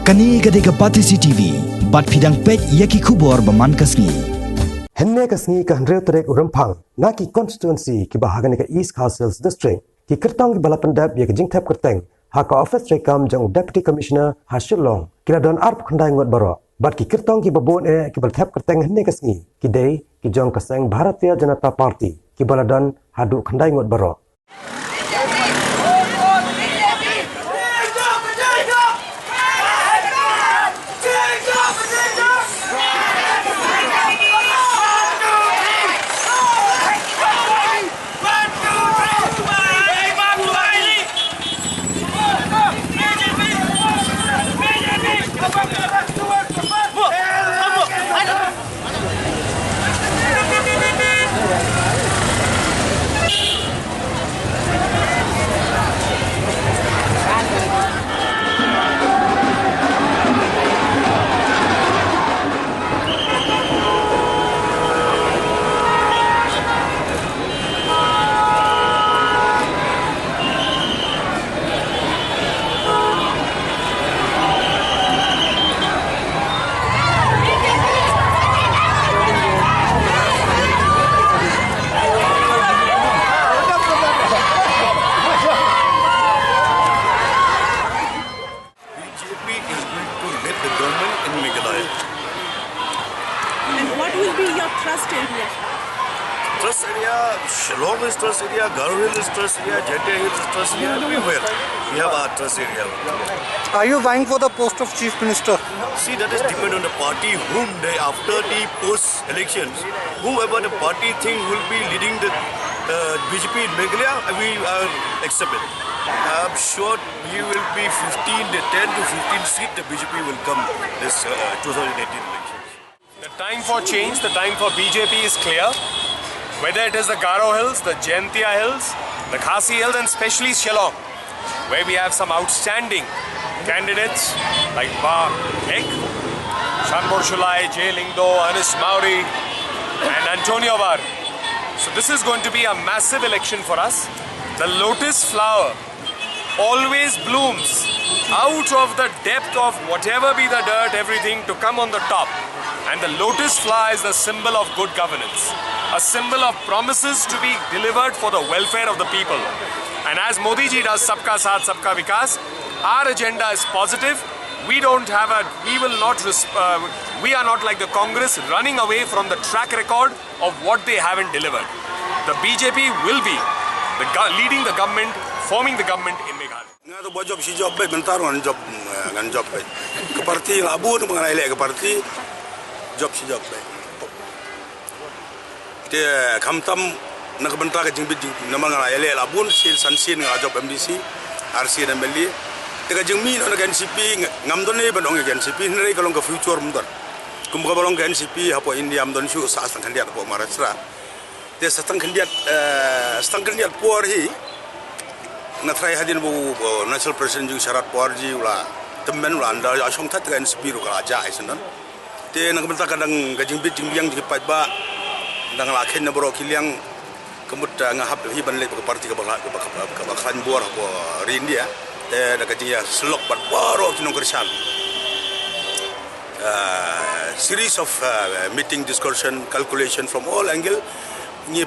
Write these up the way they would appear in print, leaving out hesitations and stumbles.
Kani gadega Pati CTV, bat fidang pek yaki kubor baman kasngi. Henne kasngi ka handreu terek urampang, na ki constituency ki bahagan ka East Castles District, ki kertang ki balapandap ya ki jingtap kerteng, ha ka office rekam jang Deputy Commissioner Hashilong, ki ladon arp khandai ngot baro, bat ki kertang ki babon ki balthap kerteng henne kasngi, ki dei ki jang kaseng Bharatiya Janata Party, ki baladon hadu khandai ngot baro. And what will be your trust area? Trust area, Shillong is trust area, Garo Hill is trust area, Jete Hill is trust area, everywhere. We have our trust area. Are you vying for the post of Chief Minister? See, that is depend on the party whom they, after the post-elections, whoever the party think will be leading the BJP in Meghalaya, we accept it. I'm sure we will be 10 to 15 seats the BJP will come this 2018 elections. The time for change, the time for BJP is clear. Whether it is the Garo Hills, the Jaintia Hills, the Khasi Hills and especially Shillong, where we have some outstanding candidates like Ba Ek, Shanbor Shulai, Jay Lingdo, Ernest Mauri and Antonio Var. So this is going to be a massive election for us. The lotus flower always blooms out of the depth of whatever be the dirt, everything to come on the top. And the lotus flower is the symbol of good governance, a symbol of promises to be delivered for the welfare of the people. And as Modi ji does Sabka Saath, Sabka Vikas, our agenda is positive. We are not like the Congress running away from the track record of what they haven't delivered. The BJP will be leading the government, forming the government in Meghalaya. Ngado job si job baik bentar ngan job baik. Ke parti labu tu mengenai lek ke parti job si job baik. Dia kamtam nak bentar ke jingbit nama mengenai lek labun sil sansin ngah job MDC, RC dan Beli. Teka jengmi nak NCP ngam don ni bandong NCP ni kalau ke future mudar. Kumbuka balong ke NCP apa India amdon syu saat kandidat apa Maharashtra. Dia setang kandidat por hi natrai hadin bu national president jung Syarat Powarji ula temen ula anda asong tat kan spiru kala aja isenan te nak bentak kadang gajing bit jing biang dipat ba dang lakhen na bro kiliang kemut ngahap hi ban le ke parti ke baklan bor ko rindia te nak gajing ya selok bat baro kinong kersan series of meeting discussion calculation from all angle we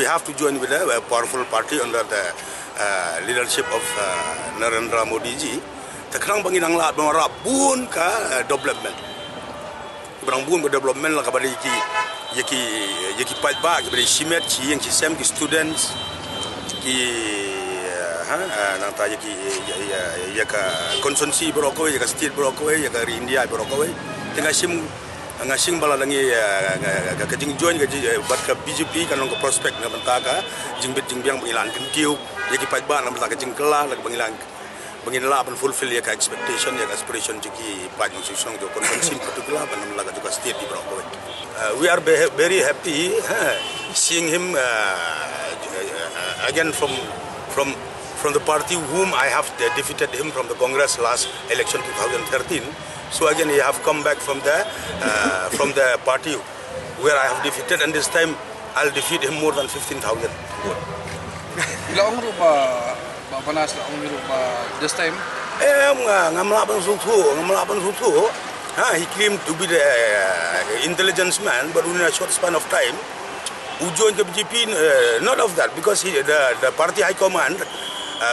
have to join with a powerful party under the leadership of Narendra Modi ji. Takrang bangin ang lahat mga bun ka development. Ibrang bun ka development lang kabali yaki pat ba kabali simet ki yang ki sem ki students ki nang ta yaka konsumsi berokoi yaka state berokoi yaka India berokoi tengah sim ngasing bala langi kajing join bat ka BJP kan long prospek na bantaka jingbit jingbiang bangilan kinkiu yaki pajba na bantaka jing kela lag bangilan bangila ban fulfill yaka expectation yaka aspiration jiki paj ng sisong jo konvensin particular ban laga juga state di Broko. We are very happy seeing him again from the party whom I have defeated him from the Congress last election 2013. So again, he have come back from the party where I have defeated, and this time I'll defeat him more than 15,000 votes. Ilang rupa panas la umi rupa this time He claimed to be the intelligence man, but within a short span of time, who joined the BJP, not of that, because the party high command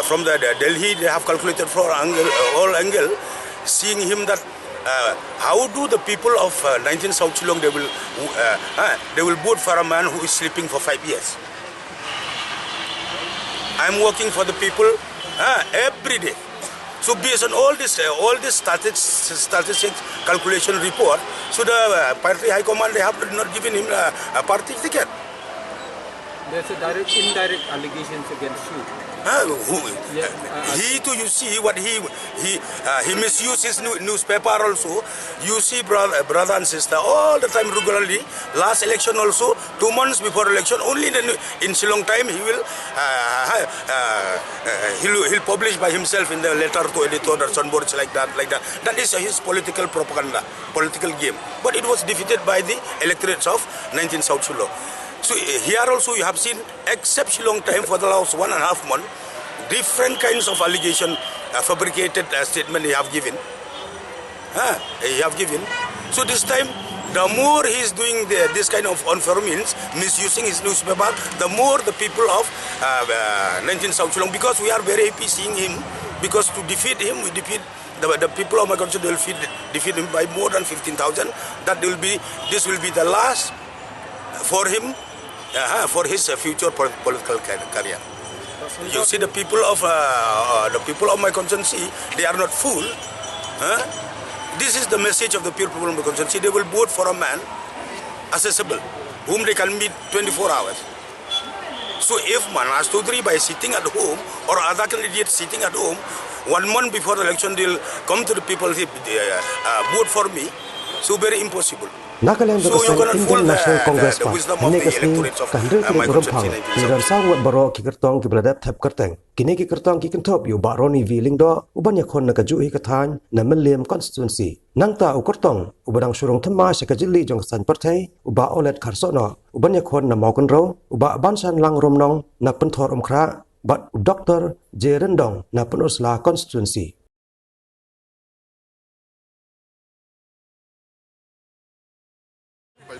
from the Delhi, they have calculated for all angle, seeing him that how do the people of 19 South Shillong, they will vote for a man who is sleeping for 5 years. I'm working for the people every day. So based on all this statistics calculation report, so the party high command, they have not given him a party ticket. There's a direct, indirect allegations against you. He too, you see what he misused his newspaper also. You see brother and sister all the time regularly. Last election also, 2 months before election, only in Shillong time he will he'll publish by himself in the letter to editor or sunboards like that. That is his political propaganda, political game. But it was defeated by the electorates of 19 South Shillong. So here also you have seen, except Shillong time for the last 1.5 months, different kinds of allegation, fabricated statement he have given. So this time, the more he is doing this kind of unfair means, misusing his newspaper, the more the people of 19 South Shillong, because we are very happy seeing him, because to defeat him, we defeat the people of my country, they will defeat him by more than 15,000. This will be the last for him, for his future political career. You see, the people of my constituency, they are not fool. This is the message of the people of my constituency. They will vote for a man accessible, whom they can meet 24 hours. So if Manas Chaudhary, by sitting at home, or other candidates sitting at home, 1 month before the election, they'll come to the people, vote for me. So very impossible. Nagaland Bagasan Indian National Congress Party Nekasni Kahandre Kini Urumpang Kiran Sawat Baro Kikertong Kibladap Tap Kerteng Kini Kikertong Kikentop Yu Baroni Vilingdo Ubanya Kon Nakaju Hikatan Nameliem Constituency Nangta Ukertong Ubadang Surung Tama Sekajili Jongsan Partai Uba Olet Karsono Ubanya Kon Namakonro Uba Bansan Lang Romnong Napentor Umkra Bat Dr. J. Rendong Napenusla Constituency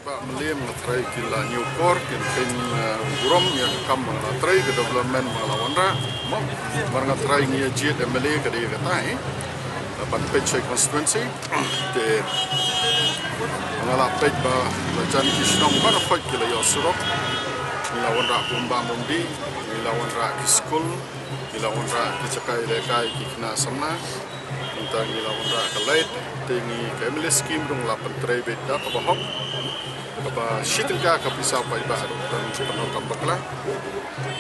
Meliam ngatrai kila Newport kini gurom yang kam ngatrai ke development melawanra ngatrai ngia jet MLA ke dia katai pan page constituency de ngala page ba bacan kisnong ba khoi kila yo surok melawanra kumba mundi melawanra kiskul melawanra kicakai lekai kikna samna tentang melawanra kalait tengi MLA scheme rung la pentrai beda kabahok kapa shitilka kapisa pai ba dan penokam bakla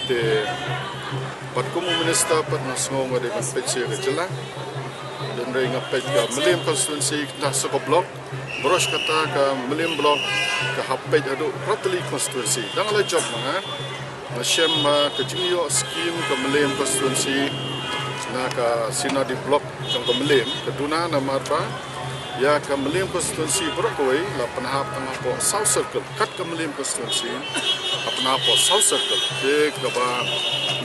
de patkumu minister pat nasngo ngade petse kecela dan ring apet ka Meliam constituency kita soko blok bros kata ka Meliam blok ka hapet adu protli constituency dan ala job manga nasem ka jingyo scheme ka Meliam constituency na ka sinadi blok jong ka Meliam keduna nama apa ya ke Meliam constituency berkawai la penahap tengah po South Circle kat ke Meliam constituency penahap po South Circle de kaba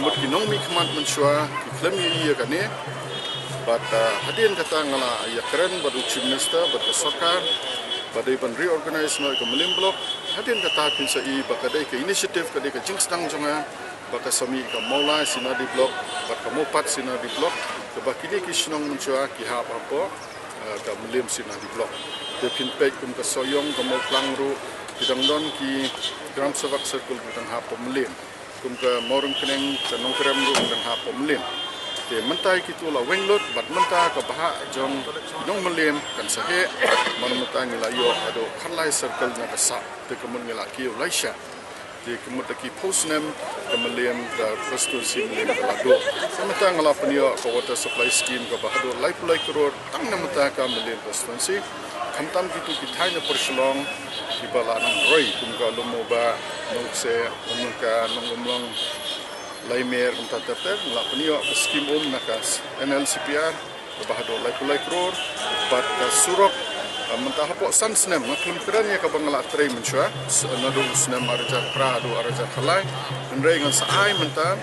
mut kinong mi khmat mensua ki claim ya kane but hadin kata ngala ya keren badu chief minister badu sarkar badu ban reorganize no ke Meliam block hadin kata kin sai bakadai ke initiative kadai ke jingstang jonga baka sami ke maula sinadi block baka mopat sinadi block ke bakini ki snong mensua ki ha apa ka Meliam sinadi blok de pinpek kum ka soyong ka mo plangru bidang don ki gram savak circle bidang ha po Meliam kum ka morung keneng ka nongkrem ru bidang ha po Meliam de mentai ki tu la wenglot bat menta ka baha jong nong Meliam kan sahe man menta ngila yo ado khanlai circle na ka sa de ka mun ngila ki ulaisha de kemut ki postname ka Meliam ka constituency Meliam ka lado menta ngala penio ka water supply scheme ka bahado lai crore tang na menta ka Meliam constituency kamtam kitu ki thai na perselong ki bala nang roi kum ka lumo ba nokse umka nongomlong lai mer unta terter ngala penio ka scheme na ka NLCPR ka bahado lai crore bat ka surok mentah apa sansnem maklum kerana ka bangala tray mensua nadu snem arja prado arja khalai ndrei ngan saai mentah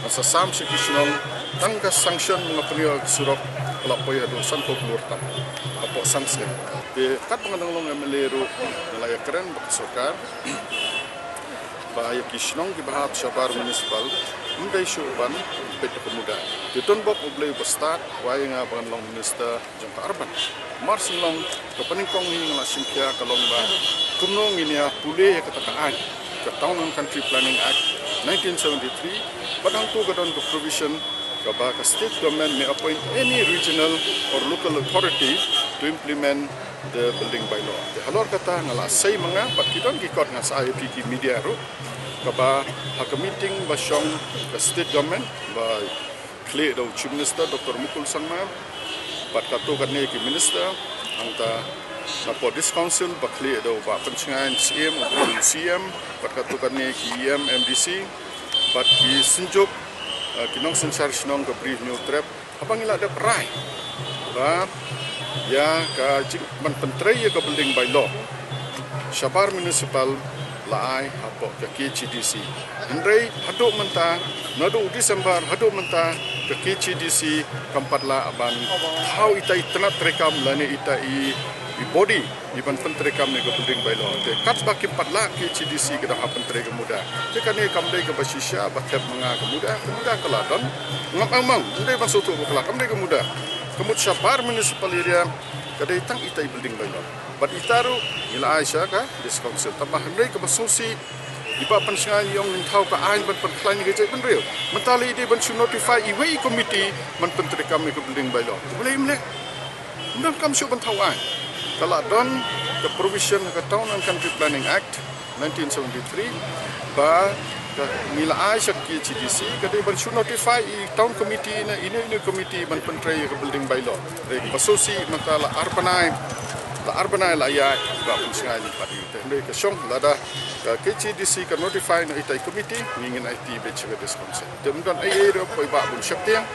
sa sam sikisnong tangka sanction ngapnio surok pelapoi adu san ko keluar tam apa sanksi de kat pengadang long MLA ru nalaya keren bakasokar bahaya kisnong di bahat Syabar municipal mundai syuban peta pemuda diton bok oblei bestat wai nga bangan long minister jangka arban marsin long ke peningkong ni ngala singkia kalong ba kumnong ini pulih katakaan ke Town and Country Planning Act 1973 padang tu gadon ke provision ke bahaka state government may appoint any regional or local authority to implement the building bylaw. De halor kata ngala say mga bakidon gikot nga sa IPK media ro kaba haka meeting basyong the state government by clear the chief minister Dr. Mukul Sangma bat kato kanne ki minister angta na po this council ba clear do ba penchangan CM or CM bat kato kanne ki EM MDC bat ki sinjuk kinong sensar sinong ke brief new trap abang ila ada perai ba ya ka man pentrei ke building by law Syabar municipal laai hapo ke KCDC Andrei haduk menta nadu Disember haduk menta ke KCDC kampat la aban how itai tenat rekam lane itai i body iban pentrekam ne ke building by law te kat baki patla KCDC ke dah pentrei ke muda te kan ne kamdai ke basisya bathep manga ke muda keladon ngam amang ndai ban soto kala kamdai ke muda kemud Syabar municipal area kadai tang itai building by law bat itaru ila Aisyah ka this council tambah hendai ke basosi iba pensengan yang nintau ka ain ban perklan ge jai benreu mentali dia ban notify iwi committee man pentrekam ke building by law boleh mle ndam kam syu ban tau ain kala don ke provision ke Town and Country Planning Act 1973 ba mila Aisyah ke CDC kadai ban notify town committee na ini committee ban pentrei ke building by law re basosi mentala arbanai la ya ba pensengai ni padi tendai ke song lada ke KCDC ke notify na itai committee ngingin IT batch ke disconsent demdan ai ero poi ba bun syaktiang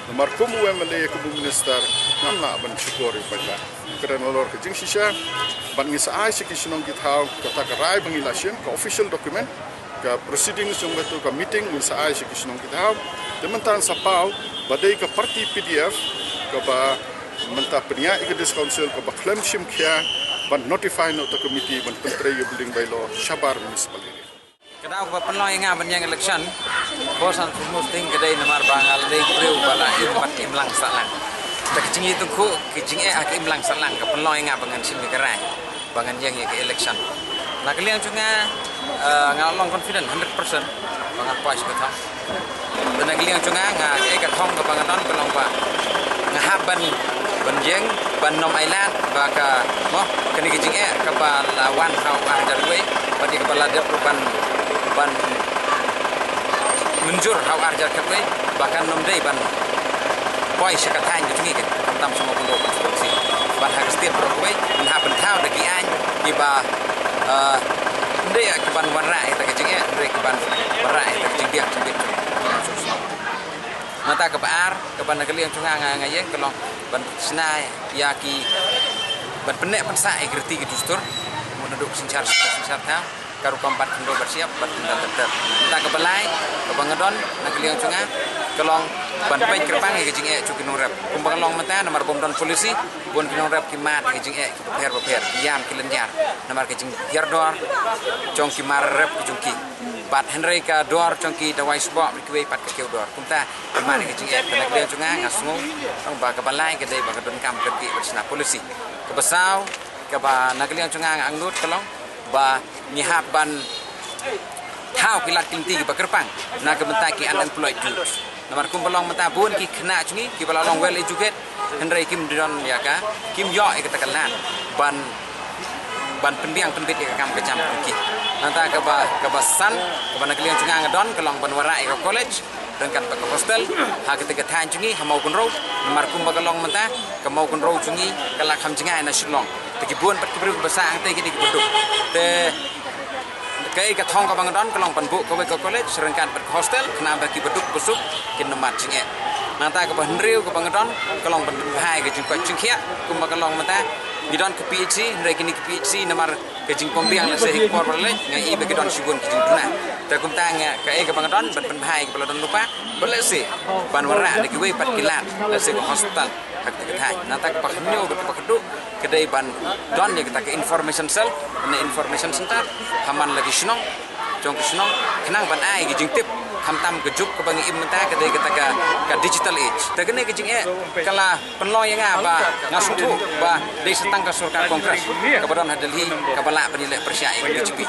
nomor kumu MLA ke bu minister namna ban syukuri pada kerana lor ke jing sisa ban ngisa ai sekisinong githau kata karai bangilasien ke official document ke proceedings yang betul ke meeting ngisa ai sekisinong githau dementan sapau badai ke parti PDF ke ba mentah peniak ke council ke baklaim sim kia ban notify no to committee ban pentrei building by law Syabar municipal area Kadang apa penlau yang ngaban yang election bosan semua ting kedai nomor bangal dei preu bala impat imlang salang tak kecing itu ku kecing ak imlang salang ke penlau yang ngaban sim kerai bangan yang ke election nak liang cunga ngalong confident 100% bangan pas betul dan nak liang cunga ngak thong ke bangan don kelong ba ngahaban banjeng ban nom island baka moh kini kecing ke ba lawan hau ajar we bagi kepala dia ban menjur hau ajar ke we bahkan nom dei ban poi sekatan gitu ni ke tam semua pun konstruksi ban hak setiap we ngahaban hau de ki an di ba ndai ke ban warai ta kecing ndai ke ban warai ta kecing dia mata ke par ke ban negeri yang cunga ngayeng kelong ban senai yaki ban penek pensai gerti ke dustur menuduk sencar ta karu kompat kendo bersiap ban tetep mata ke belai ke bangedon negeri yang cunga kelong ban pai kerpang ke jing cukin urap kumbang long mata nomor bomdon polisi bon kinong rap kimat ke jing beper diam kilenjar nomor ke jing yardor cong kimar rap ke jungki pat Henry ka dor congki dawai sebab berkuai pat ke dor kumta mana ke jing kena dia cunga ngasngu tong ba ke balai ke dei ba ke don kam ke bersina polisi ke besau ke ba nagli cunga angnut kelong ba nyihap ban hau kilat kinti ke kerpang na ke mentaki unemployed youth nomor kumpulong menta bun ki kena cungi ki balalong well educated Henry kim don ya ka kim yo ke takalan ban pendiang penbit ke kam kecam ki nanta ke basan ke ban kalian cunga ngadon kelong ban warai ke college dan kan ke hostel ha ketika tan cungi ha mau kun ro nomor kum bagalong menta ke mau kun ro cungi kala kham cunga na shilong te bun pat kibru basa ang te ki beduk te kai ka thong ka bangadon kelong pan bu ke college serengkan ke hostel kena bagi beduk busuk kin nomor cunga nanta ke banriu ke bangadon kelong pan hai ke jingko cungkia kum bagalong menta bidon ke PhD ndai kini ke PhD nomor ke jing pombiang le sei por le ngai be ke don sigun ke jing tuna ta kum ta nga ke bangadon ban pen hai ke pelodon lupa boleh se ban wara de ke we pat kilat le sei ke hospital hak terkait nanti paknyo berpakdu kedai ban don ya kita ke information cell ne information center haman lagi senong jong senong kenang ban ai gijing tip hamtam gejuk ke bangi imenta kedai kita ke digital age tegene gijing kala penlo yang ba ngasutu ba dei setang ka surkar kongres kebadan Delhi kabala penilai persyai BJP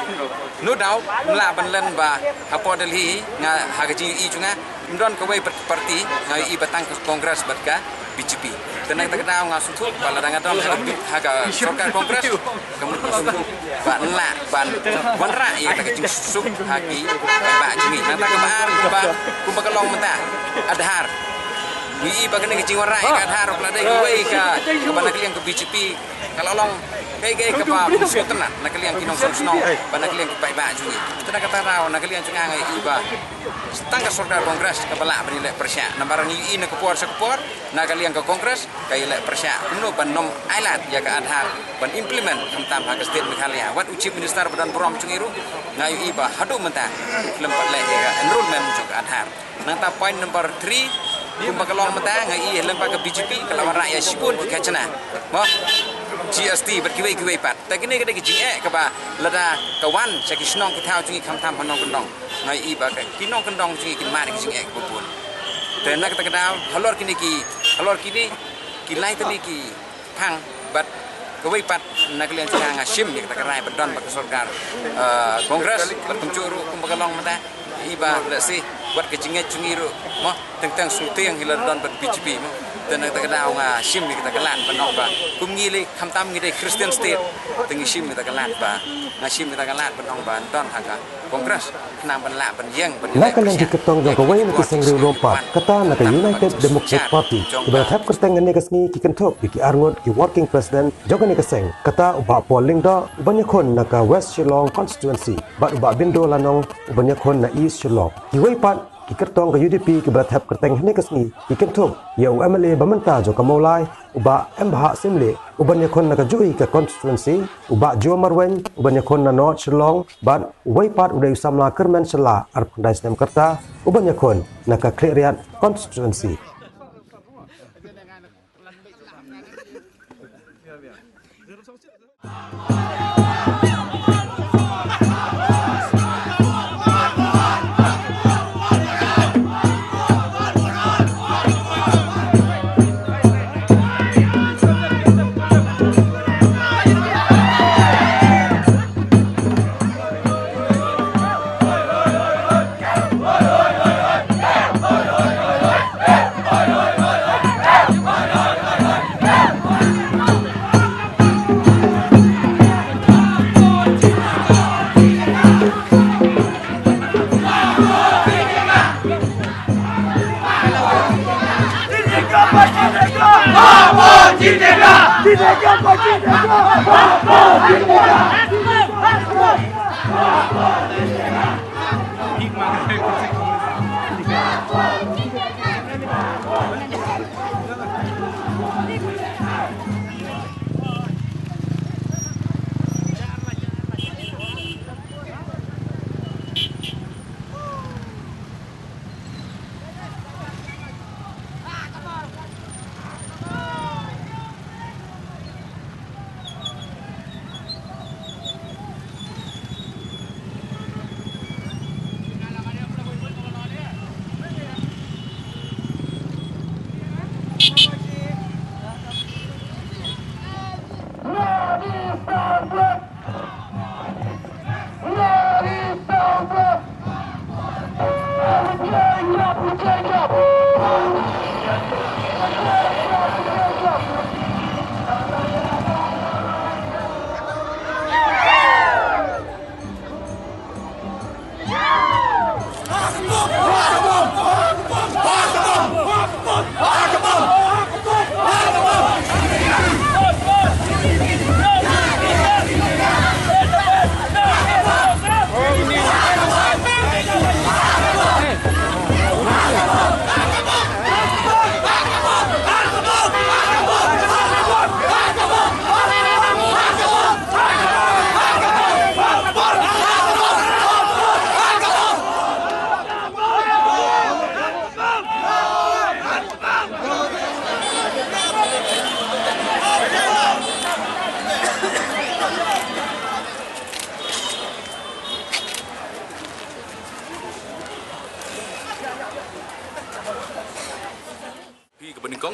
no doubt la ban len ba hapo Delhi nga hagaji i junga ndon ko wei parti ngai i batang kongres batka BJP tenang tak tahu ngasutu bala dangadon haga surkar kongres kemudian ba la ban wanra i tak jing suk hagi ba jungi nata kebar ba kumbakalong menta adhar wi bagane ke jingwara ka adhar pelada ke wei ka banakli yang ke BJP kalau long kai ke pa musuh tenan nakali yang kinong sosno banakli yang ke ba jungi tenang kata raw nakali yang cengang i ba tangga surkar kongres kepala penilai persya nambaran i na kepor sekepor nakali yang ke kongres kai le persya kuno ban nom island ya ka adhar ban implement hentam hak state Meghalaya wat chief minister badan prom cungiru ngayu i ba hadu menta lempat le ya enrollment juk adhar nanta point number 3 kumbakalong menta ngai lempak ke BJP kalau rakyat sipun kacana mo GST berkiwai-kiwai pat takini kada kijing ke ba lada kawan saki snong kitau cungi kamtam panong kendong ngai i ba kinong kendong cungi kin mari kijing bubun tena kata kedau halor kini kilai tadi ki pang bat kawai pat nakalian cunga ngasim ya kata kerai bedon bak surkar kongres berpencuru kumbakalong menta iba lesi buat kejinget cungiru mo tentang sulteng hilar don ber BJP mo tena kata kedau ngasim kita kelan penong ba kumngile kamtam ngide Christian state tengi sim kita kelan ba ngasim kita kelan penong ba don haga kongres kenang benla benyeng nakal yang diketong jong kawai nak sengriu rompat kata nak United Democratic Party ibarat hab kerteng ne kasni ki kenthop ki arngot ki working president jong ne kaseng kata uba polling do ubanya khon nak West Shillong constituency ba uba bindo lanong ubanya khon na East Shillong ki wei pat ki kertong ke UDP ki berat hab kerteng ne kasni ki kenthop ya UMLA bamenta jo kamolai uba embha simle ubanya khon nak jui ke constituency uba jo marwen ubanya khon na North Shillong ban wei pat udai samla kermen sela arpandai stem kerta ubanya khon nak Kleriat constituency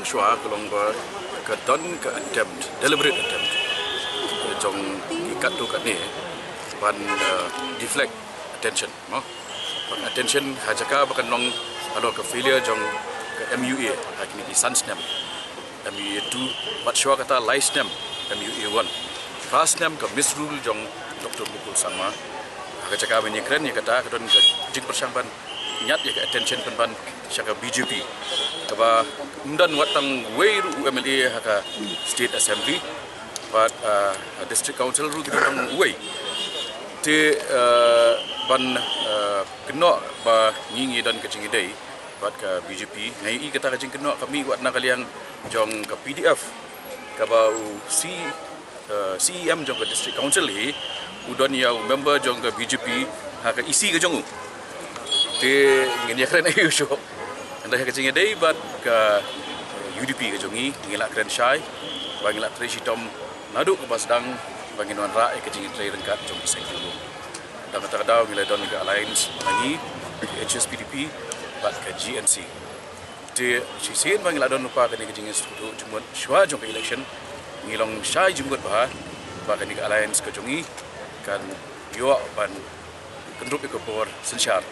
shwa kalong ba ka don ka attempt deliberate attempt jong ikat tu kat ni ban deflect attention no ban attention hajaka bakan long alo ka failure jong ka MUA hakni ki sunsnem MUA 2 bat shwa kata license MUA 1 first name ka misrule jong Dr. Mukul Sangma ka cakap ni keren ni kata ka don ka jing persang ban nyat ya ka attention ban syaka BJP kaba undan watang way ru MLA haka state assembly but district council ru kita tang way te ban kena ba ngingi dan kecing idai bat ka BJP ngai I kata kecing kena kami wat nak kaliang jong ka PDF kaba CEM jong ka district council hi udon ya member jong ka BJP haka isi ka jong te ngin ya keren ayu show anda kecing idai bat ka UDP ka jongi ngilak keren syai bangilak tresi tom nadu ke basdang bangin wan ra kecing idai rengkat jong iseng dulu dan kata ngilai don ka alliance mangi HSPDP bat ka GNC te sisen bangilak don lupa ka ni kecing institut cuma shwa jong ka election ngilong syai jumgot bah ka ni alliance ka jongi kan yo ban kendrup ke power sensyar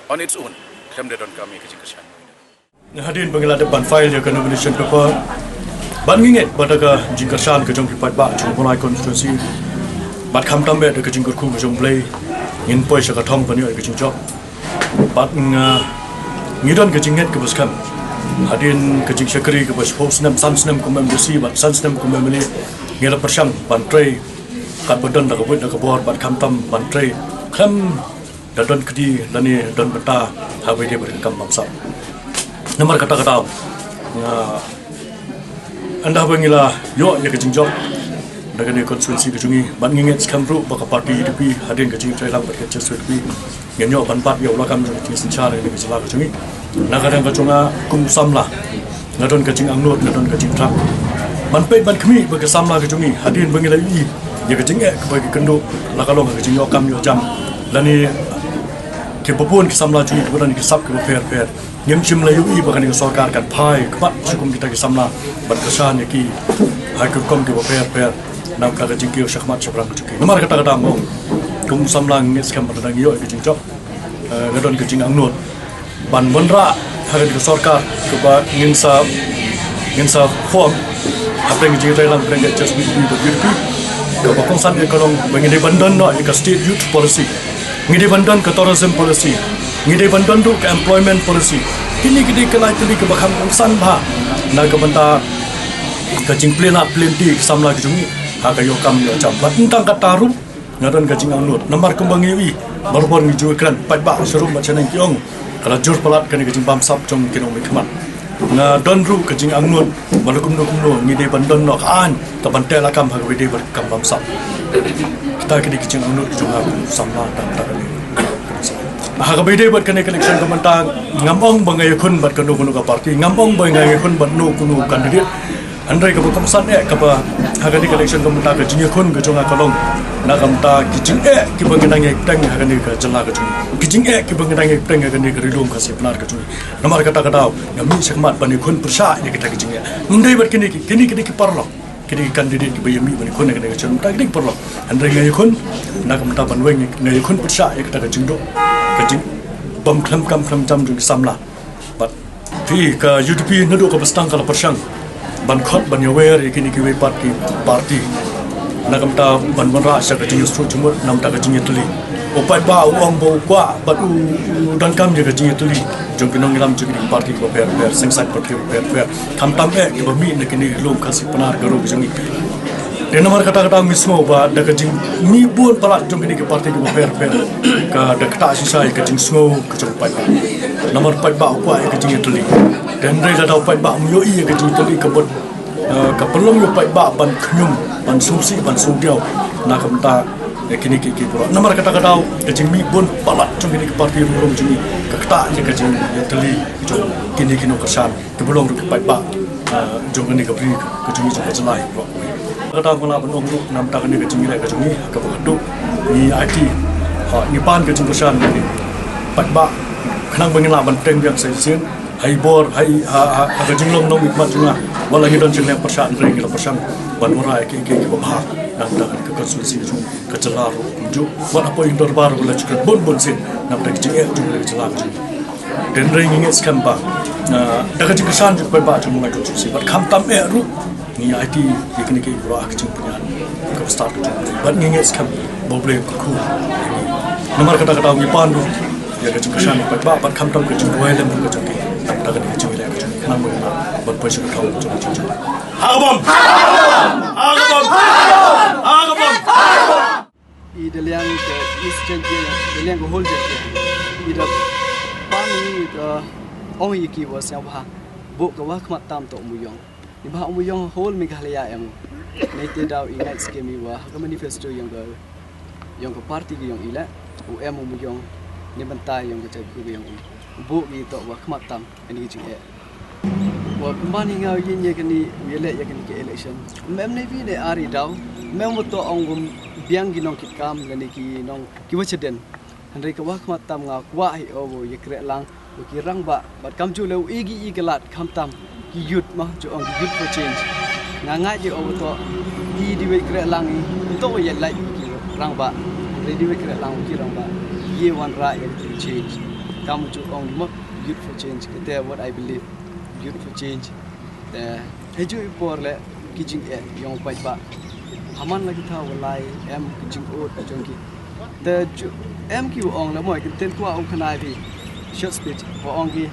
on its own kem de don kami kecing kesyan hadirin pengelah depan file je ke nomination paper ban nginget badaga jingkersan ke jong kipat ba jong mulai konstitusi bat kham tambe de ke jingkur khum ke jong play ngin poi saka thong pani ke jing job bat ngidon ke jinget ke baskam hadirin ke jing sekri ke bas hosnam sansnam ko membersi bat sansnam ko memeli ngela persang ban tray kat badan da ke bud da ke bor bat kham tam ban tray kham da don kedi dani don beta habe dia berkam mamsa nomor kata-kata anda bangila yo ya kejing job dengan konstitusi kejungi ban nginget skamru baka parti UDP hadin kejing trailang berkat UDP ngenyo ban pat yo lakam kejing sencara ini kejela kejungi nakadang kejunga kum samla ngadon kejing angnut ngadon kejing trak ban pet ban kemi baka samla kejungi hadin bangila I ya kejing bagi kendo lakalong kejing yo kam yo jam lani ke popon ke samla jungi kemudian ke sab ke per ngem chim la UI bakan ke sarkar kan phai kbat sukum kita ke samla ban kesan ki hai ke kom ke per nam ka jing ki shakmat sabrang ke nomor kata-kata mo kum samla ngi skam pada yo ke jing job ngadon ke jing angnut ban bonra ha ke sarkar ke ba ngin sa form apa yang jing thailand brand just with the ke ba kongsan ke kolong bangin de bandan no ke state youth policy ngide bandan ke tourism policy ngide bandan tu ke employment policy kini gede kelai teli ke bakam san ba na ke banta ke jing plena plenty samla ke jungi ha ka yo kam yo jam bat tentang kataru ngadon ke jing anut nomor kembang yewi barbor ngi ju kran pat ba serum ba chaneng kiong kala jur palat ke ni ke jing bam sap jong kinong mi khamat na don ru ke jing anut balukum no ngide bandan no kan ta bantel akam ha ke de ber kam bam sap kita ke di jing anut jong ha samla dan ta hak bede buat kena election kementang ngambong bangai kun buat kenu ka parti ngambong bangai kun buat nu kunu kandidat andai ka komsan ke ba hak di election kementang ke jing kun ke jonga kalong na kamta kijing ki banginang ek tang hak ni ka jala ka jing kijing ki banginang ek tang hak ni ka rilum ka sepnar ka jing nomor kata ngami sekmat bani kun persa ni kita kijing andai buat kini ki parlo kini kandidat ki bayami bani kun ka ni ka kini parlo andai ngai kun na kamta banweng ngai kun persa ya kita ka jing do kejing bom kam jam jung samla but fi ka UDP nadu ka bestang kala persang ban khot ban yawer ikini ki we parti nakam ta ban ra sa ka jing stru chumur nam ta ka jing tuli opai ba uang bo kwa bat u dan kam je ka jing tuli jong kinong ngilam jung parti ko per sengsai parti per kam tam ki ba mi nakini lom ka si panar garo jung dan nomor kata-kata mismo ba da kajing mi bon pala jong kini ke parti ke per ka da kata sisai kajing smo ke jong pai nomor pai ba apa ke kajing tuli dan dai da pai ba mu yo i ke kajing tuli ke bot ka pelong yo pai ba ban khnyum ban susi ban sudiau na kamta kini ke pro nomor kata-kata kajing mi bon pala jong kini ke parti rom jing ka kata ke kajing tuli jong kini kesan ke belong ke pai ba jong kini ke pri ke jong ke jelai kata kala benong tu nam tak ni ke jingi lai ke jingi ke bakadu ni IT ha ni pan ke jingkusan ni pat ba khnang bangin la ban teng yang sai sin hai bor hai ha jinglom nom ikmat junga wala ngi don jingle persan ring la persan ban morai ke ba nam da ke konsulsi jung ke celar ju wala po indor bar wala chukret bon sin nam da ke jung le celar ju den ring ngi skam ba da ke kesan ju ba jung ngai konsulsi bat kham tam e ru ni IT ikni ke ro ak jung punya ke start ju bat ngi skam problem ku nomor kata ngi pan ru ya ke kesan ba bat kham tam ke jung wai lem ke jung da ke jung le ke jung nam ba bat po ju ka jung Agabom! Idaliang ke Eastern Idaliang ke Holder Idap Pani ke Ong Yiki was yang bah Buk ke wah kemat tam tok muyong Ni bah muyong whole Meghalaya em Nete daw ingat skemi wah ke manifesto yang ke parti ke yang ila UM muyong ni bentai yang ke jago yang Buk ni tok wah kemat tam ini jing Wah kembali ngau ye kini wilayah ye kini ke election. Mem nevi ne ari daw. Mem moto ong biang ginong kikam lani ki nong kiwachden. Handai ka wah kmat tam ngau kwa hi obo ye krek lang ki rang ba bat kam chu leu igi galat kam tam ki yut mah jo ong yut for change. Ngangai je obo to di we krek lang ni to ye lai ki rang ba. Ready we krek lang ki rang ba. Ye wan ra ye change. Kam chu ong mah yut for change. Kete what I believe. Youth for change. Heju ipor le kijing yang baik ba. Haman lagi tahu walai em kijing ot jongki. Em ki ong le moi kenten kwa ong khanai bi short speech wa ong ki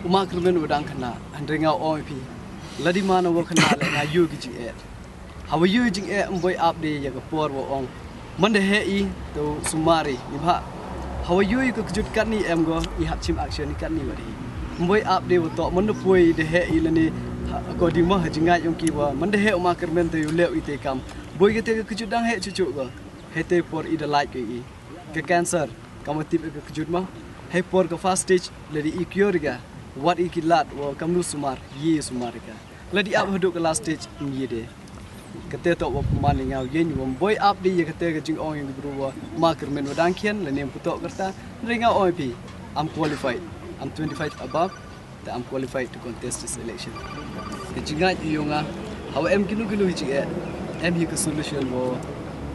uma kermen udang khana handrenga ong pi. Ladi mana wa khana le na yu kijing Hawa yu jing boy up de ya por wa ong. Mande he I to sumari ni ba. Hawa yu ko kejut kat ni em go I hap chim action ni kat ni wadi. Boy up de to menepoi de he ilani ko di mah jingai yong ki wa mande he ma kermen te leu ite kam boy ke te kejudang he cucu go he te por ida like ke cancer kam tip ke kejud mah he por ke fast stage ledi I cure ga what I kilat wa kam lu sumar ye sumar ga ledi up hoduk ke last stage ye de kete to wa man ngau yen wa boy up de ye kete ke jing ong yang bru wa ma kermen wa dang kien le nem putok kerta ringa oi pi I'm qualified I'm 25 above that I'm qualified to contest this election. Jingat yunga how em kinu hiji em hi ke solution wo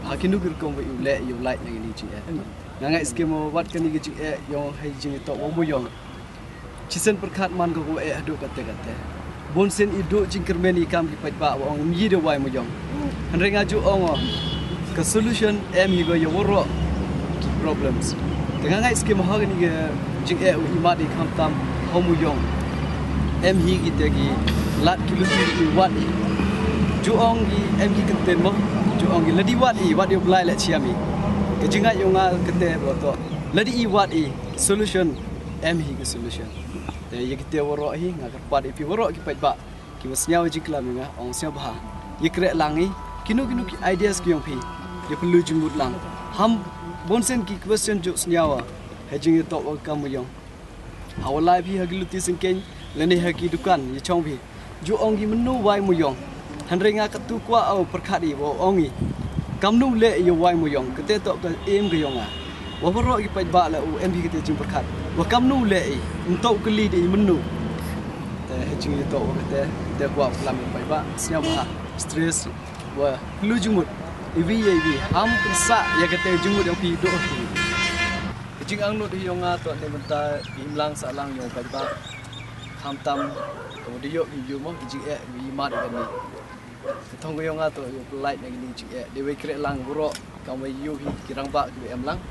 ha kinu kom wo le you like yang ni ji nanga scheme wat kan ni ji yong hai ji to wo mo yong chisen perkhat man ko adu kate bon sen I do jing kermeni kam ki pat ba wo mi de wai mo yong hanrenga ju ong ke solution em hi go yo ro problems dengan ngai scheme ha ni ke jing imat di kam tam homu yong em hi kita gi lat kiluti I wat ju ong gi em hi kenten mo ju ong gi ladi wat I wat yo blai la chiami ke jinga yonga kete bo to ladi I wat I solution em hi ke solution te ye kite woro hi nga ka pat I pi woro ki pat ba ki wasnya ji klam nga ong sia ba ye kre langi kinu ki ideas ki yong phi ye perlu jumut lang ham bonsen ki question ju snyawa hejing to kam yong hawalai phi hagiluti singken leni hagi dukan ye chong phi ju ongi menu wai mu yong hanrenga katu kwa au perkhadi wo ongi kamnu le ye wai mu yong kete to ka em ge yonga wo boro ki pai ba la u em phi kete jing perkhat wo kamnu le unto kli de menu te hejing to kete te kwa lam pai ba snya ba stress wa lu jumut ivi ham sa ye kete jumut yang phi do jing ang not yonga to ne benta imlang sa lang yong pai ba ham tam ko de yo yu mo jing wi ma de ni thong ko yonga to yo light ne ni jing de we kre lang buro kam we yu hi kirang ba ki em lang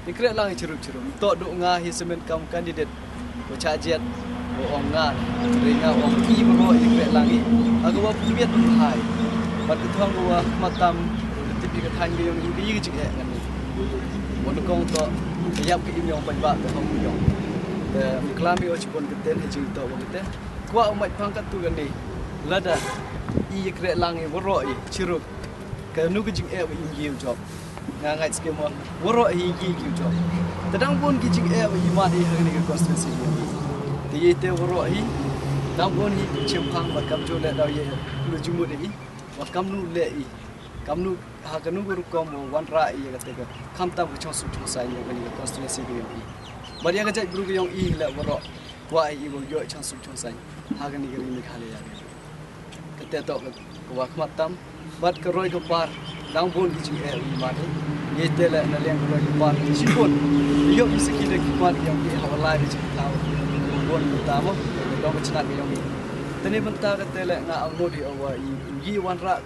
ni kre lang chiru to do nga hi semen kam candidate ko cha jet ko ong nga ringa ong ki buro i kre lang I aga wa piet hai bat thong ko matam ti bi ka than ge yong yu ki jing ngan ni mon kong to yap ke im yong pai ba to hong yong the klami o chipon keten he jing to kete kwa o mai phang ka tu gan ni lada I kre lang I woro I chiru ka nu ke jing im yiu job nga ngai ske mo woro I yiu job tadang pun ki jing I ma di hang ni ka constituency ti ye te woro I dang pun hi chim phang ba kam jo le daw ye lu jumu de I wa kam nu le I kam nu ha ka nu ru kom wan ra I ka te ka kam ta bu chong su thu sai ni ka ni constituency ke I Maria ka jai guru ke yong I le woro wah ibu yo chang sum chong sai hagan ni gari ni khale ya kete to ko wa khmat tam bat ka roi ko par dang bon ki chi e ma ni ye te la na leng ko roi ko par chi bon yo ki sikki le ki par yang ki ha la ri chi taw bon ko ta mo do ma chna ki yong ni tani banta ka te la nga ang no di awa yi wan ra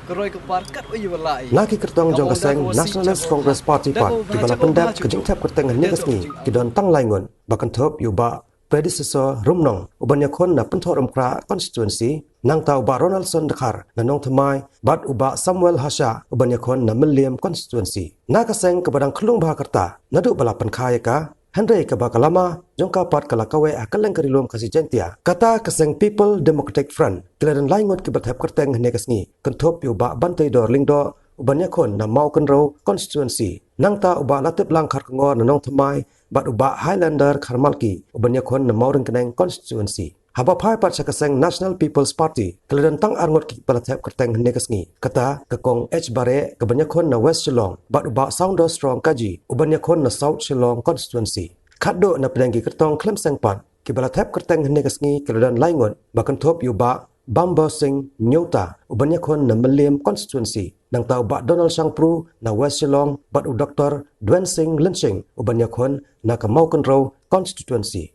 ka roi ko par kat o yi wala ai Naki kertong jong kaseng Nationalist Congress Party Pat ki bala pendap ke jing thap kerteng negas ni ki don tang laingon bakan thop yu ba predecessor rumnong ubanya khon na penthor umkra constituency nang tau ba Ronaldson Dakhar na nong thamai bat uba Samuel Hasha ubanya khon na Milliam constituency na kaseng ke badang khlung ba kerta nadu bala penkhaya ka Henry ka bakalama jongka pat kala kawe akaleng karilom kasi jentia kata kaseng People Democratic Front kiladan laingot ki bathap kerteng negas ni kenthop yu ba bantai dor lingdo ubanya khon na mau kenro constituency nang ta uba latip lang khar ngor na nong thamai bat uba Highlander Kharmalki ubanya khon na mau rengkeneng constituency haba phai pat sakaseng National People's Party keladan tang arngot ki palathap kerteng negas ni kata kakong H bare kabanya khon na West Shillong bat uba Sounder Strong Kaji ubanya khon na South Shillong constituency khaddo na pelenggi kertong klem sengpan ki palathap kerteng negas ni keladan laingot bakan thop yu ba Bamba Singh Nyota ubanya khon na Milliam constituency nang tau ba Donald Sangpru na West Shillong bat u Dr. Dwen Singh Lenching ubanya khon na Kamau Kenro constituency